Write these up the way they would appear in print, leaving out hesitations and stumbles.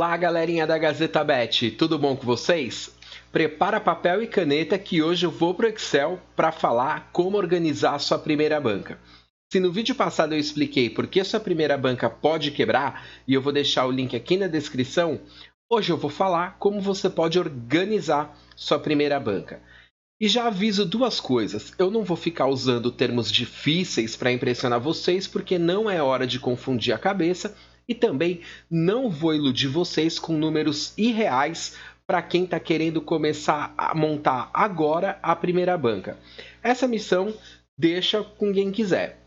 Olá, galerinha da Gazeta Bet, tudo bom com vocês? Prepara papel e caneta que hoje eu vou pro Excel para falar como organizar a sua primeira banca. Se no vídeo passado eu expliquei por que sua primeira banca pode quebrar, e eu vou deixar o link aqui na descrição, hoje eu vou falar como você pode organizar sua primeira banca. E já aviso duas coisas, eu não vou ficar usando termos difíceis para impressionar vocês, porque não é hora de confundir a cabeça, e também não vou iludir vocês com números irreais para quem está querendo começar a montar agora a primeira banca. Essa missão deixa com quem quiser.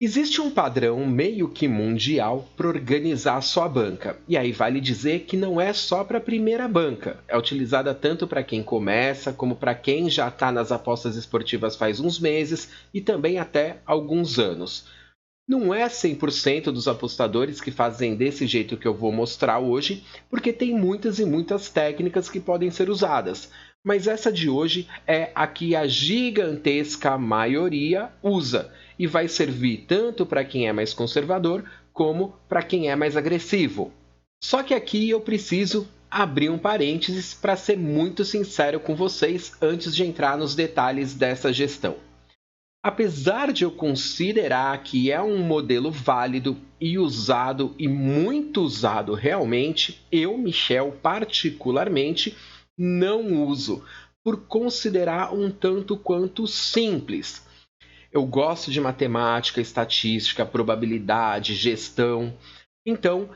Existe um padrão meio que mundial para organizar a sua banca, e aí vale dizer que não é só para a primeira banca, é utilizada tanto para quem começa como para quem já está nas apostas esportivas faz uns meses e também até alguns anos. Não é 100% dos apostadores que fazem desse jeito que eu vou mostrar hoje, porque tem muitas e muitas técnicas que podem ser usadas, mas essa de hoje é a que a gigantesca maioria usa e vai servir tanto para quem é mais conservador como para quem é mais agressivo. Só que aqui eu preciso abrir um parênteses para ser muito sincero com vocês antes de entrar nos detalhes dessa gestão. Apesar de eu considerar que é um modelo válido e usado e muito usado realmente, eu, Michel, particularmente, não uso, por considerar um tanto quanto simples. Eu gosto de matemática, estatística, probabilidade, gestão. Então,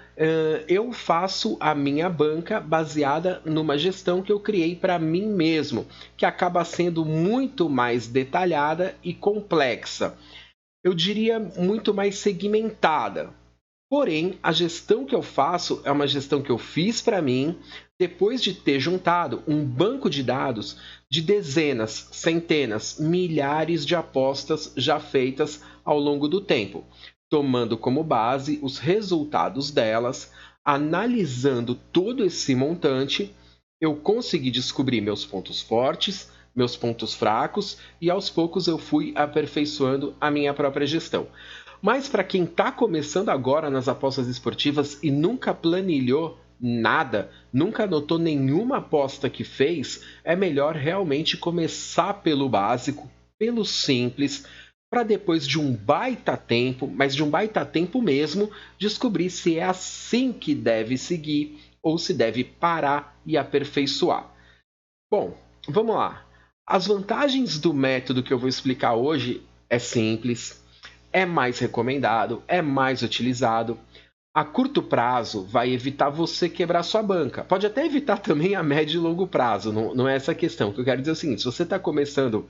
eu faço a minha banca baseada numa gestão que eu criei para mim mesmo, que acaba sendo muito mais detalhada e complexa. Eu diria muito mais segmentada. Porém, a gestão que eu faço é uma gestão que eu fiz para mim depois de ter juntado um banco de dados de dezenas, centenas, milhares de apostas já feitas ao longo do tempo, tomando como base os resultados delas, analisando todo esse montante, eu consegui descobrir meus pontos fortes, meus pontos fracos e aos poucos eu fui aperfeiçoando a minha própria gestão. Mas para quem está começando agora nas apostas esportivas e nunca planilhou nada, nunca anotou nenhuma aposta que fez, é melhor realmente começar pelo básico, pelo simples, para depois de um baita tempo, mas de um baita tempo mesmo, descobrir se é assim que deve seguir ou se deve parar e aperfeiçoar. Bom, vamos lá. As vantagens do método que eu vou explicar hoje é simples, é mais recomendado, é mais utilizado. A curto prazo vai evitar você quebrar sua banca. Pode até evitar também a médio e longo prazo, não é essa a questão. O que eu quero dizer é o seguinte, se você está começando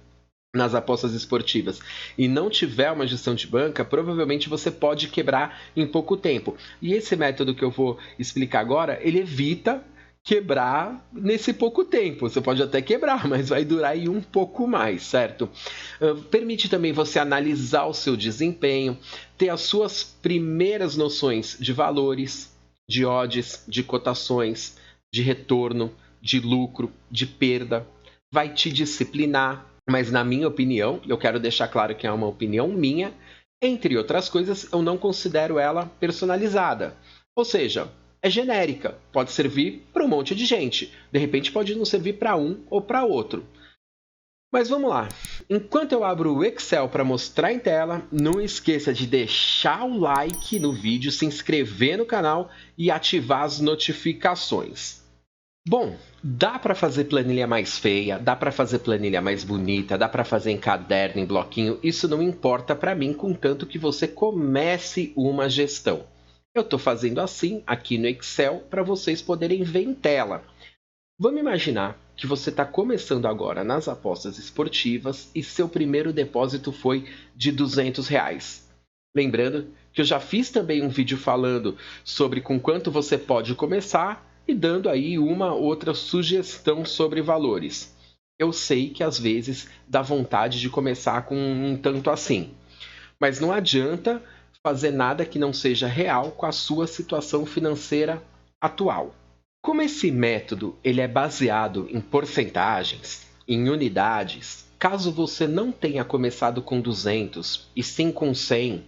nas apostas esportivas e não tiver uma gestão de banca, provavelmente você pode quebrar em pouco tempo. E esse método que eu vou explicar agora, ele evita quebrar nesse pouco tempo. Você pode até quebrar, mas vai durar aí um pouco mais, certo? Permite também você analisar o seu desempenho, ter as suas primeiras noções de valores, de odds, de cotações, de retorno, de lucro, de perda. Vai te disciplinar, mas na minha opinião, eu quero deixar claro que é uma opinião minha, entre outras coisas, eu não considero ela personalizada. Ou seja, é genérica, pode servir para um monte de gente. De repente pode não servir para um ou para outro. Mas vamos lá. Enquanto eu abro o Excel para mostrar em tela, não esqueça de deixar o like no vídeo, se inscrever no canal e ativar as notificações. Bom, dá para fazer planilha mais feia, dá para fazer planilha mais bonita, dá para fazer em caderno, em bloquinho, isso não importa para mim, contanto que você comece uma gestão. Eu estou fazendo assim aqui no Excel para vocês poderem ver em tela. Vamos imaginar que você está começando agora nas apostas esportivas e seu primeiro depósito foi de R$200. Lembrando que eu já fiz também um vídeo falando sobre com quanto você pode começar e dando aí uma outra sugestão sobre valores. Eu sei que às vezes dá vontade de começar com um tanto assim, mas não adianta fazer nada que não seja real com a sua situação financeira atual. Como esse método ele é baseado em porcentagens, em unidades, caso você não tenha começado com 200 e sim com 100,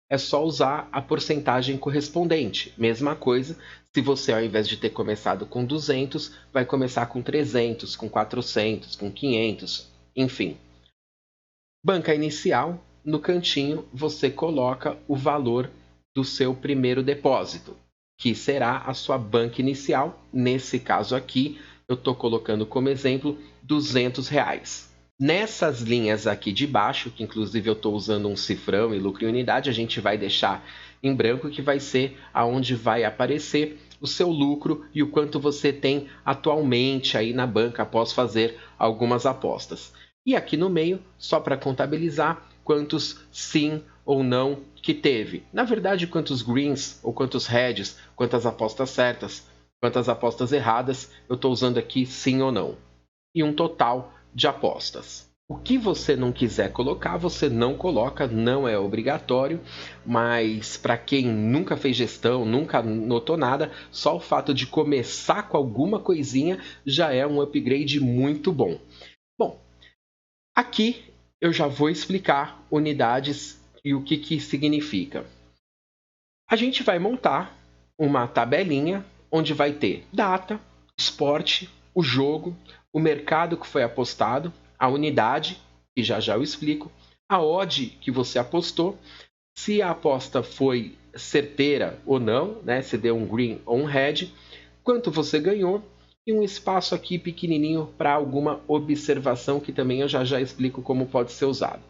é só usar a porcentagem correspondente. Mesma coisa, se você ao invés de ter começado com 200, vai começar com 300, com 400, com 500, enfim. Banca inicial, no cantinho você coloca o valor do seu primeiro depósito, que será a sua banca inicial. Nesse caso aqui, eu estou colocando como exemplo R$ 200. Nessas linhas aqui de baixo, que inclusive eu estou usando um cifrão e lucro em unidade, a gente vai deixar em branco, que vai ser aonde vai aparecer o seu lucro e o quanto você tem atualmente aí na banca após fazer algumas apostas. E aqui no meio, só para contabilizar, quantos sim ou não que teve. Na verdade, quantos greens ou quantos reds, quantas apostas certas, quantas apostas erradas, eu estou usando aqui sim ou não. E um total de apostas. O que você não quiser colocar, você não coloca, não é obrigatório, mas para quem nunca fez gestão, nunca notou nada, só o fato de começar com alguma coisinha já é um upgrade muito bom. Bom, aqui eu já vou explicar unidades e o que significa. A gente vai montar uma tabelinha onde vai ter data, esporte, o jogo, o mercado que foi apostado, a unidade, que já eu explico, a odd que você apostou, se a aposta foi certeira ou não, né? Se deu um green ou um red, quanto você ganhou e um espaço aqui pequenininho para alguma observação que também eu já explico como pode ser usado.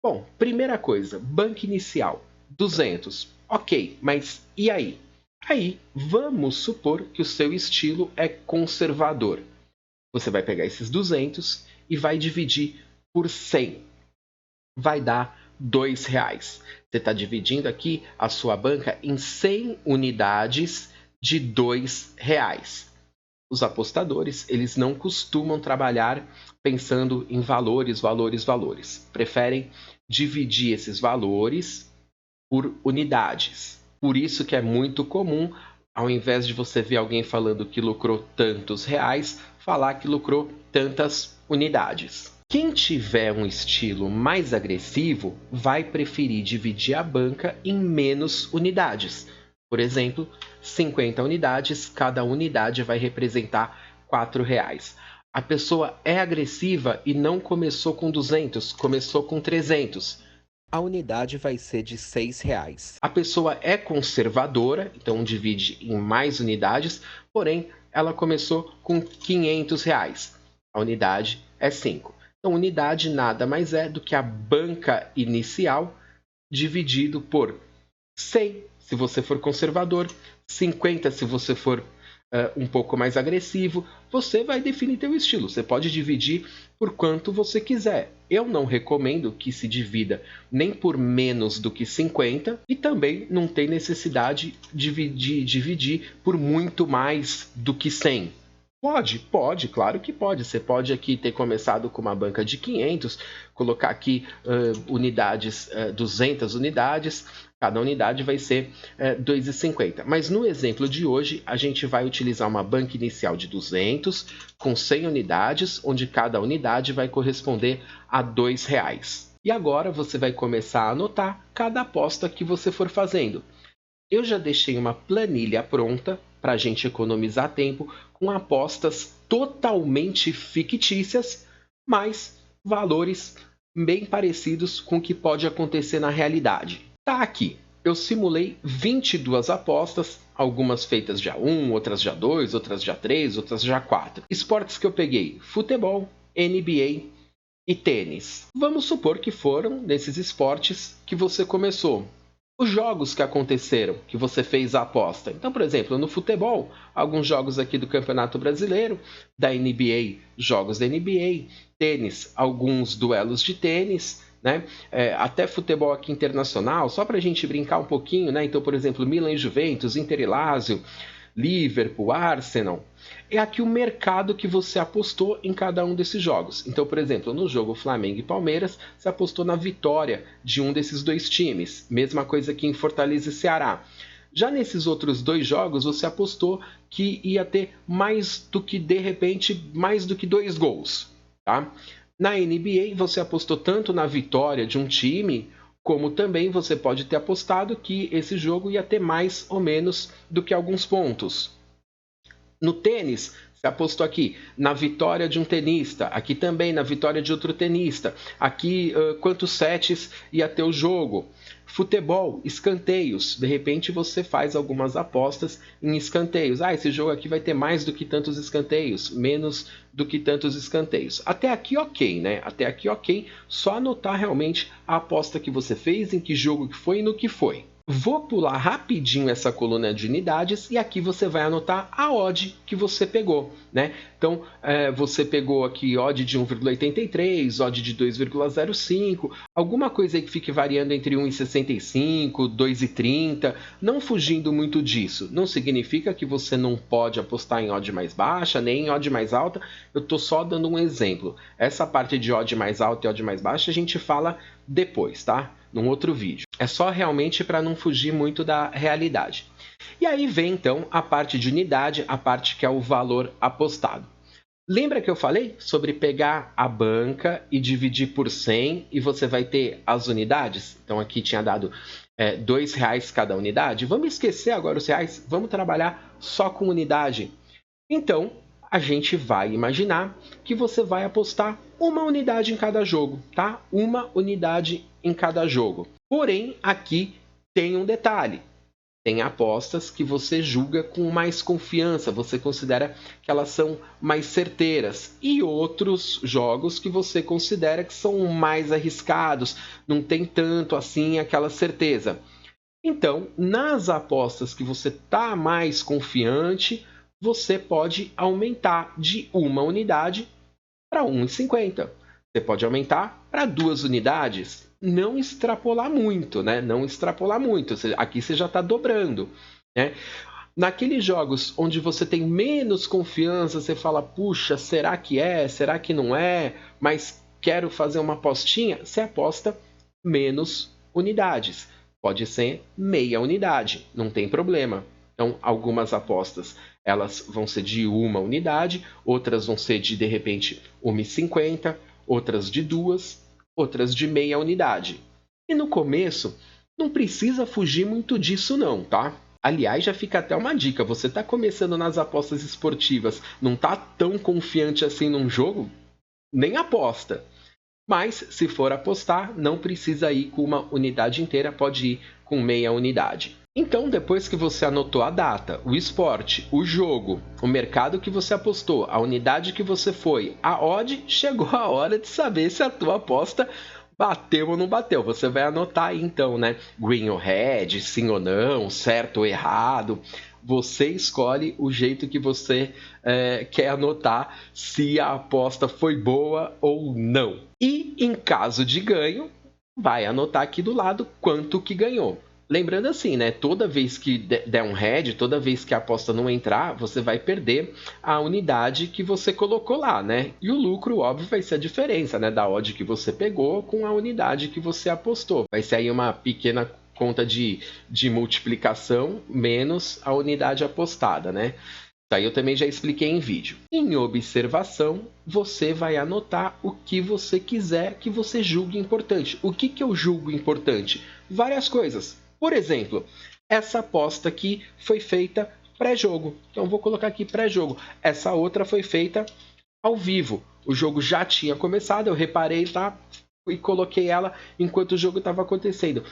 Bom, primeira coisa, banca inicial, 200. Ok, mas e aí? Aí, vamos supor que o seu estilo é conservador. Você vai pegar esses 200 e vai dividir por 100. Vai dar R$ 2. Você está dividindo aqui a sua banca em 100 unidades de R$ 2. Os apostadores, eles não costumam trabalhar pensando em valores. Preferem dividir esses valores por unidades. Por isso que é muito comum, ao invés de você ver alguém falando que lucrou tantos reais, falar que lucrou tantas unidades. Quem tiver um estilo mais agressivo vai preferir dividir a banca em menos unidades. Por exemplo, 50 unidades, cada unidade vai representar R$ 4. A pessoa é agressiva e não começou com 200, começou com 300. A unidade vai ser de R$ 6. A pessoa é conservadora, então divide em mais unidades, porém ela começou com R$ 500. A unidade é 5. Então, unidade nada mais é do que a banca inicial dividido por 100 se você for conservador, 50 se você for um pouco mais agressivo. Você vai definir teu estilo. Você pode dividir por quanto você quiser. Eu não recomendo que se divida nem por menos do que 50 e também não tem necessidade de dividir por muito mais do que 100. Pode, claro que pode. Você pode aqui ter começado com uma banca de 500, colocar aqui unidades, 200 unidades, cada unidade vai ser R$ 2,50. Mas no exemplo de hoje, a gente vai utilizar uma banca inicial de 200, com 100 unidades, onde cada unidade vai corresponder a R$ 2. E agora você vai começar a anotar cada aposta que você for fazendo. Eu já deixei uma planilha pronta para a gente economizar tempo, com apostas totalmente fictícias, mas valores bem parecidos com o que pode acontecer na realidade. Tá aqui, eu simulei 22 apostas, algumas feitas dia 1, outras dia 2, outras dia 3, outras dia 4. Esportes que eu peguei: futebol, NBA e tênis. Vamos supor que foram nesses esportes que você começou. Os jogos que aconteceram, que você fez a aposta. Então, por exemplo, no futebol, alguns jogos aqui do Campeonato Brasileiro, da NBA, jogos da NBA, tênis, alguns duelos de tênis, né? Até futebol aqui internacional, só para a gente brincar um pouquinho, né? Então, por exemplo, Milan e Juventus, Inter e Lazio, Liverpool, Arsenal. É aqui o mercado que você apostou em cada um desses jogos. Então, por exemplo, no jogo Flamengo e Palmeiras, você apostou na vitória de um desses dois times. Mesma coisa aqui em Fortaleza e Ceará. Já nesses outros dois jogos, você apostou que ia ter mais do que, de repente, mais do que 2 gols. Tá? Na NBA, você apostou tanto na vitória de um time como também você pode ter apostado que esse jogo ia ter mais ou menos do que alguns pontos. No tênis, você apostou aqui na vitória de um tenista, aqui também na vitória de outro tenista, aqui quantos sets ia ter o jogo. Futebol, escanteios, de repente você faz algumas apostas em escanteios. Esse jogo aqui vai ter mais do que tantos escanteios, menos do que tantos escanteios. Até aqui ok, né? Até aqui ok, só anotar realmente a aposta que você fez, em que jogo que foi e no que foi. Vou pular rapidinho essa coluna de unidades e aqui você vai anotar a odd que você pegou, né? Então, você pegou aqui odd de 1,83, odd de 2,05, alguma coisa aí que fique variando entre 1,65, 2,30, não fugindo muito disso. Não significa que você não pode apostar em odd mais baixa, nem em odd mais alta, eu estou só dando um exemplo. Essa parte de odd mais alta e odd mais baixa a gente fala depois, tá? Num outro vídeo. É só realmente para não fugir muito da realidade. E aí vem então a parte de unidade, a parte que é o valor apostado. Lembra que eu falei sobre pegar a banca e dividir por 100 e você vai ter as unidades? Então aqui tinha dado R$2 cada unidade. Vamos esquecer agora os reais, vamos trabalhar só com unidade. Então, a gente vai imaginar que você vai apostar uma unidade em cada jogo, tá? Uma unidade em cada jogo. Porém, aqui tem um detalhe. Tem apostas que você julga com mais confiança, você considera que elas são mais certeiras. E outros jogos que você considera que são mais arriscados, não tem tanto assim aquela certeza. Então, nas apostas que você está mais confiante, você pode aumentar de uma unidade para 1,50. Você pode aumentar para 2 unidades. Não extrapolar muito, né? Não extrapolar muito. Aqui você já está dobrando, né? Naqueles jogos onde você tem menos confiança, você fala, puxa, será que é? Será que não é? Mas quero fazer uma apostinha. Você aposta menos unidades. Pode ser meia unidade, não tem problema. Então, algumas apostas elas vão ser de uma unidade, outras vão ser de repente 1,50, outras de 2, outras de meia unidade. E no começo, não precisa fugir muito disso não, tá? Aliás, já fica até uma dica, você está começando nas apostas esportivas, não está tão confiante assim num jogo? Nem aposta. Mas, se for apostar, não precisa ir com uma unidade inteira, pode ir com meia unidade. Então, depois que você anotou a data, o esporte, o jogo, o mercado que você apostou, a unidade que você foi, a odd, chegou a hora de saber se a tua aposta bateu ou não bateu. Você vai anotar aí, então, né? Green ou red, sim ou não, certo ou errado. Você escolhe o jeito que você quer anotar se a aposta foi boa ou não. E em caso de ganho, vai anotar aqui do lado quanto que ganhou. Lembrando assim, né? Toda vez que der um head, toda vez que a aposta não entrar, você vai perder a unidade que você colocou lá, né? E o lucro, óbvio, vai ser a diferença, né? Da odd que você pegou com a unidade que você apostou. Vai ser aí uma pequena conta de multiplicação menos a unidade apostada, né? Isso aí eu também já expliquei em vídeo. Em observação, você vai anotar o que você quiser que você julgue importante. O que eu julgo importante? Várias coisas. Por exemplo, essa aposta aqui foi feita pré-jogo. Então, vou colocar aqui pré-jogo. Essa outra foi feita ao vivo. O jogo já tinha começado, eu reparei, tá? E coloquei ela enquanto o jogo estava acontecendo.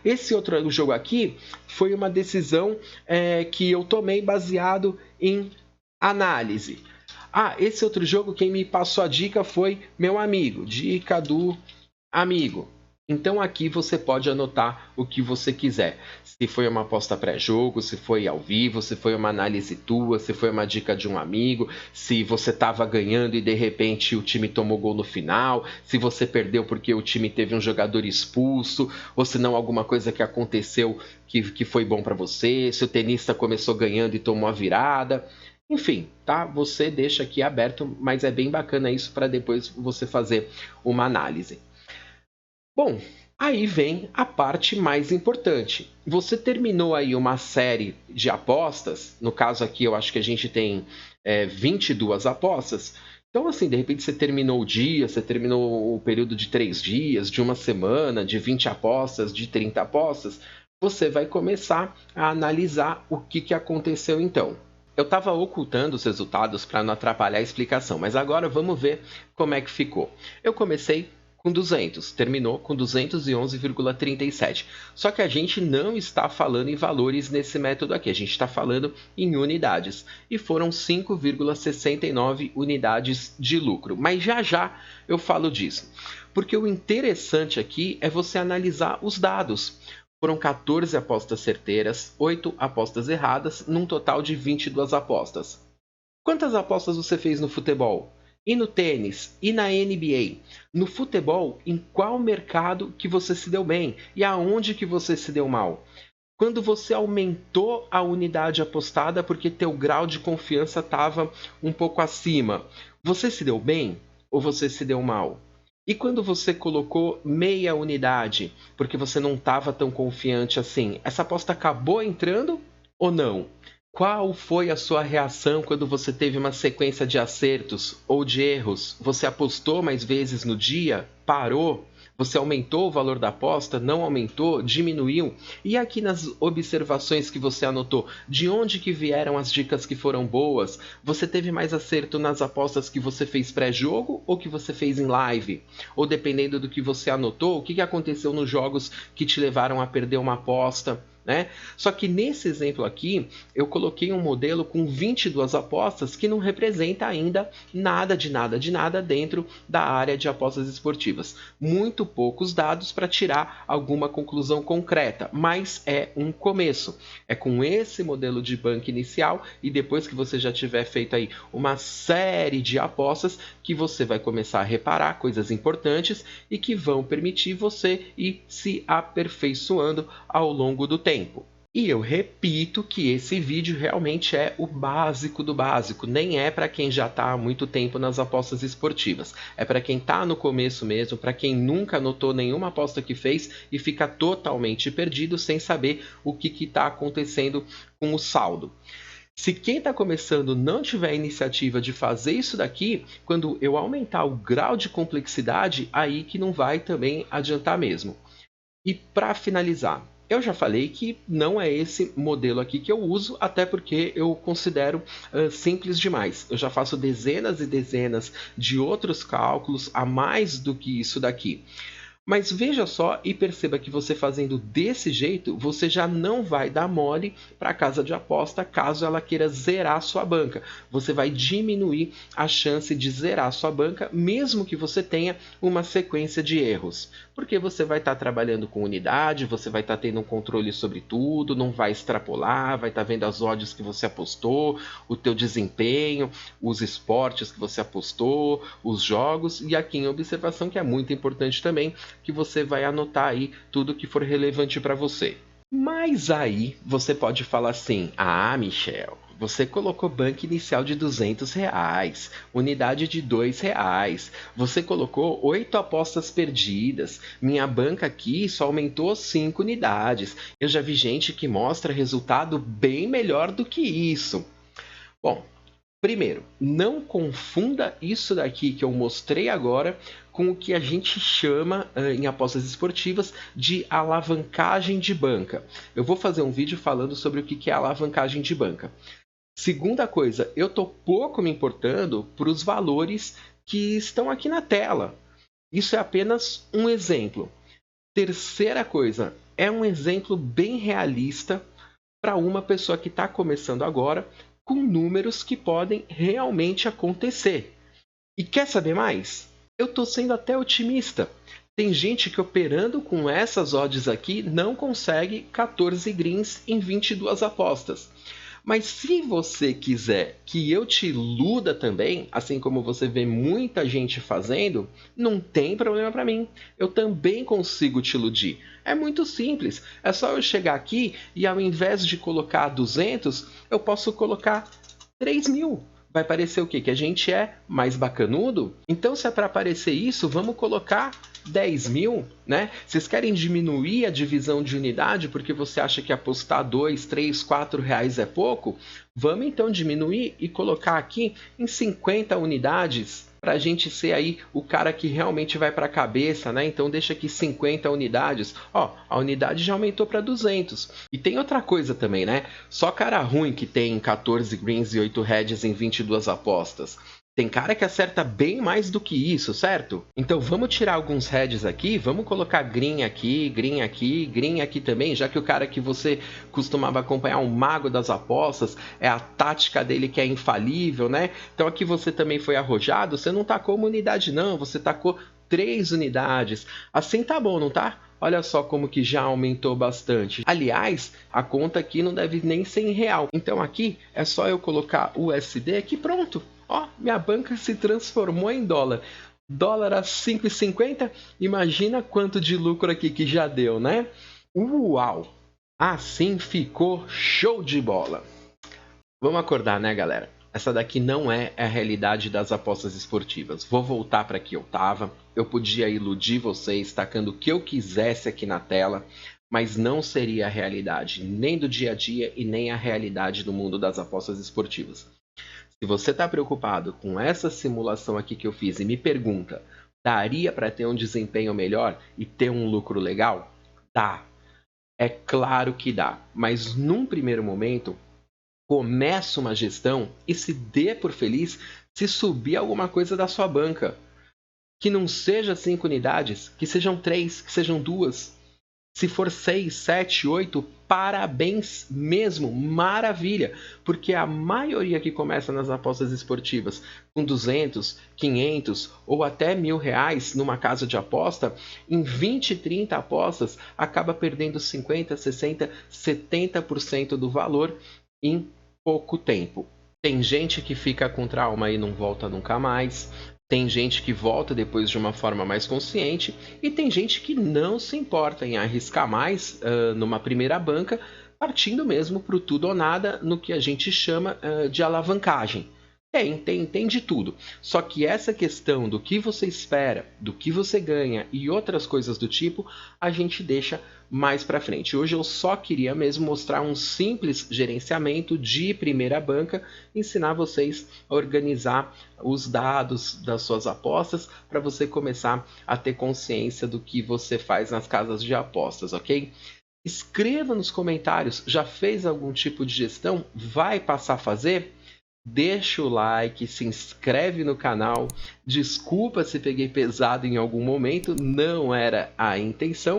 Esse outro jogo aqui foi uma decisão que eu tomei baseado em análise. Esse outro jogo, quem me passou a dica foi meu amigo. Dica do amigo. Então aqui você pode anotar o que você quiser. Se foi uma aposta pré-jogo, se foi ao vivo, se foi uma análise tua, se foi uma dica de um amigo, se você estava ganhando e de repente o time tomou gol no final, se você perdeu porque o time teve um jogador expulso, ou se não alguma coisa que aconteceu que foi bom para você, se o tenista começou ganhando e tomou a virada. Enfim, tá? Você deixa aqui aberto, mas é bem bacana isso para depois você fazer uma análise. Bom, aí vem a parte mais importante. Você terminou aí uma série de apostas, no caso aqui eu acho que a gente tem 22 apostas, Então, assim, de repente você terminou o dia, você terminou o período de 3 dias, de uma semana, de 20 apostas, de 30 apostas, você vai começar a analisar o que aconteceu então. Eu estava ocultando os resultados para não atrapalhar a explicação, mas agora vamos ver como é que ficou. Eu comecei com 200, terminou com 211,37. Só que a gente não está falando em valores nesse método aqui, a gente está falando em unidades. E foram 5,69 unidades de lucro. Mas já já eu falo disso. Porque o interessante aqui é você analisar os dados. Foram 14 apostas certeiras, 8 apostas erradas, num total de 22 apostas. Quantas apostas você fez no futebol? E no tênis? E na NBA? No futebol, em qual mercado que você se deu bem? E aonde que você se deu mal? Quando você aumentou a unidade apostada porque teu grau de confiança estava um pouco acima, você se deu bem ou você se deu mal? E quando você colocou meia unidade porque você não estava tão confiante assim, essa aposta acabou entrando ou não? Qual foi a sua reação quando você teve uma sequência de acertos ou de erros? Você apostou mais vezes no dia? Parou? Você aumentou o valor da aposta? Não aumentou? Diminuiu? E aqui nas observações que você anotou, de onde que vieram as dicas que foram boas? Você teve mais acerto nas apostas que você fez pré-jogo ou que você fez em live? Ou dependendo do que você anotou, o que aconteceu nos jogos que te levaram a perder uma aposta? Né? Só que nesse exemplo aqui, eu coloquei um modelo com 22 apostas que não representa ainda nada dentro da área de apostas esportivas. Muito poucos dados para tirar alguma conclusão concreta, mas é um começo. É com esse modelo de banca inicial e depois que você já tiver feito aí uma série de apostas que você vai começar a reparar coisas importantes e que vão permitir você ir se aperfeiçoando ao longo do tempo. E eu repito que esse vídeo realmente é o básico do básico, nem é para quem já está há muito tempo nas apostas esportivas. É para quem está no começo mesmo, para quem nunca anotou nenhuma aposta que fez e fica totalmente perdido sem saber o que está acontecendo com o saldo. Se quem está começando não tiver a iniciativa de fazer isso daqui, quando eu aumentar o grau de complexidade, aí que não vai também adiantar mesmo. E para finalizar, eu já falei que não é esse modelo aqui que eu uso, até porque eu considero simples demais. Eu já faço dezenas e dezenas de outros cálculos a mais do que isso daqui. Mas veja só e perceba que você fazendo desse jeito, você já não vai dar mole para a casa de aposta caso ela queira zerar sua banca. Você vai diminuir a chance de zerar sua banca, mesmo que você tenha uma sequência de erros. Porque você vai estar trabalhando com unidade, você vai estar tendo um controle sobre tudo, não vai extrapolar, vai estar vendo as odds que você apostou, o teu desempenho, os esportes que você apostou, os jogos, e aqui em observação que é muito importante também, que você vai anotar aí tudo que for relevante para você. Mas aí você pode falar assim: ah, Michel, você colocou banca inicial de R$200, unidade de R$2, você colocou 8 apostas perdidas, minha banca aqui só aumentou 5 unidades. Eu já vi gente que mostra resultado bem melhor do que isso. Bom, primeiro, não confunda isso daqui que eu mostrei agora com o que a gente chama em apostas esportivas de alavancagem de banca. Eu vou fazer um vídeo falando sobre o que é alavancagem de banca. Segunda coisa, eu estou pouco me importando para os valores que estão aqui na tela. Isso é apenas um exemplo. Terceira coisa, é um exemplo bem realista para uma pessoa que está começando agora, com números que podem realmente acontecer. E quer saber mais? Eu estou sendo até otimista. Tem gente que operando com essas odds aqui não consegue 14 greens em 22 apostas. Mas se você quiser que eu te iluda também, assim como você vê muita gente fazendo, não tem problema para mim. Eu também consigo te iludir. É muito simples. É só eu chegar aqui e ao invés de colocar 200, eu posso colocar 3.000. vai parecer o quê? Que a gente é mais bacanudo? Então, se é para aparecer isso, vamos colocar 10 mil, né? Vocês querem diminuir a divisão de unidade porque você acha que apostar 2, 3, 4 reais é pouco? Vamos então diminuir e colocar aqui em 50 unidades para a gente ser aí o cara que realmente vai para a cabeça, né? Então deixa aqui 50 unidades. Ó, a unidade já aumentou para 200. E tem outra coisa também, né? Só cara ruim que tem 14 greens e 8 reds em 22 apostas. Tem cara que acerta bem mais do que isso, certo? Então vamos tirar alguns heads aqui, vamos colocar green aqui, green aqui, green aqui também, já que o cara que você costumava acompanhar, um mago das apostas, é a tática dele que é infalível, né? Então aqui você também foi arrojado, você não tacou uma unidade não, você tacou 3 unidades. Assim tá bom, não tá? Olha só como que já aumentou bastante. Aliás, a conta aqui não deve nem ser em real. Então aqui é só eu colocar o USD aqui, pronto. Ó, minha banca se transformou em dólar. Dólar a 5,50. Imagina quanto de lucro aqui que já deu, né? Uau! Assim ficou show de bola. Vamos acordar, né, galera? Essa daqui não é a realidade das apostas esportivas. Vou voltar para que eu estava. Eu podia iludir vocês tacando o que eu quisesse aqui na tela, mas não seria a realidade nem do dia a dia e nem a realidade do mundo das apostas esportivas. Se você está preocupado com essa simulação aqui que eu fiz e me pergunta, daria para ter um desempenho melhor e ter um lucro legal? Dá. É claro que dá. Mas num primeiro momento, comece uma gestão e se dê por feliz se subir alguma coisa da sua banca. Que não seja 5 unidades, que sejam 3, que sejam 2. Se for 6, 7, 8, parabéns mesmo, maravilha, porque a maioria que começa nas apostas esportivas com 200, 500 ou até R$1.000 numa casa de aposta, em 20, 30 apostas acaba perdendo 50, 60, 70% do valor em pouco tempo. Tem gente que fica com trauma e não volta nunca mais. Tem gente que volta depois de uma forma mais consciente e tem gente que não se importa em arriscar mais numa primeira banca, partindo mesmo para o tudo ou nada no que a gente chama de alavancagem. Tem de tudo. Só que essa questão do que você espera, do que você ganha e outras coisas do tipo, a gente deixa mais para frente. Hoje eu só queria mesmo mostrar um simples gerenciamento de primeira banca, ensinar vocês a organizar os dados das suas apostas para você começar a ter consciência do que você faz nas casas de apostas, ok? Escreva nos comentários, já fez algum tipo de gestão? Vai passar a fazer? Deixa o like, se inscreve no canal. Desculpa se peguei pesado em algum momento, não era a intenção,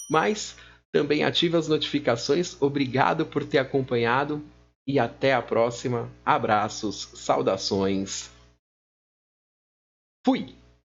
mas também ative as notificações. Obrigado por ter acompanhado e até a próxima. Abraços, saudações. Fui!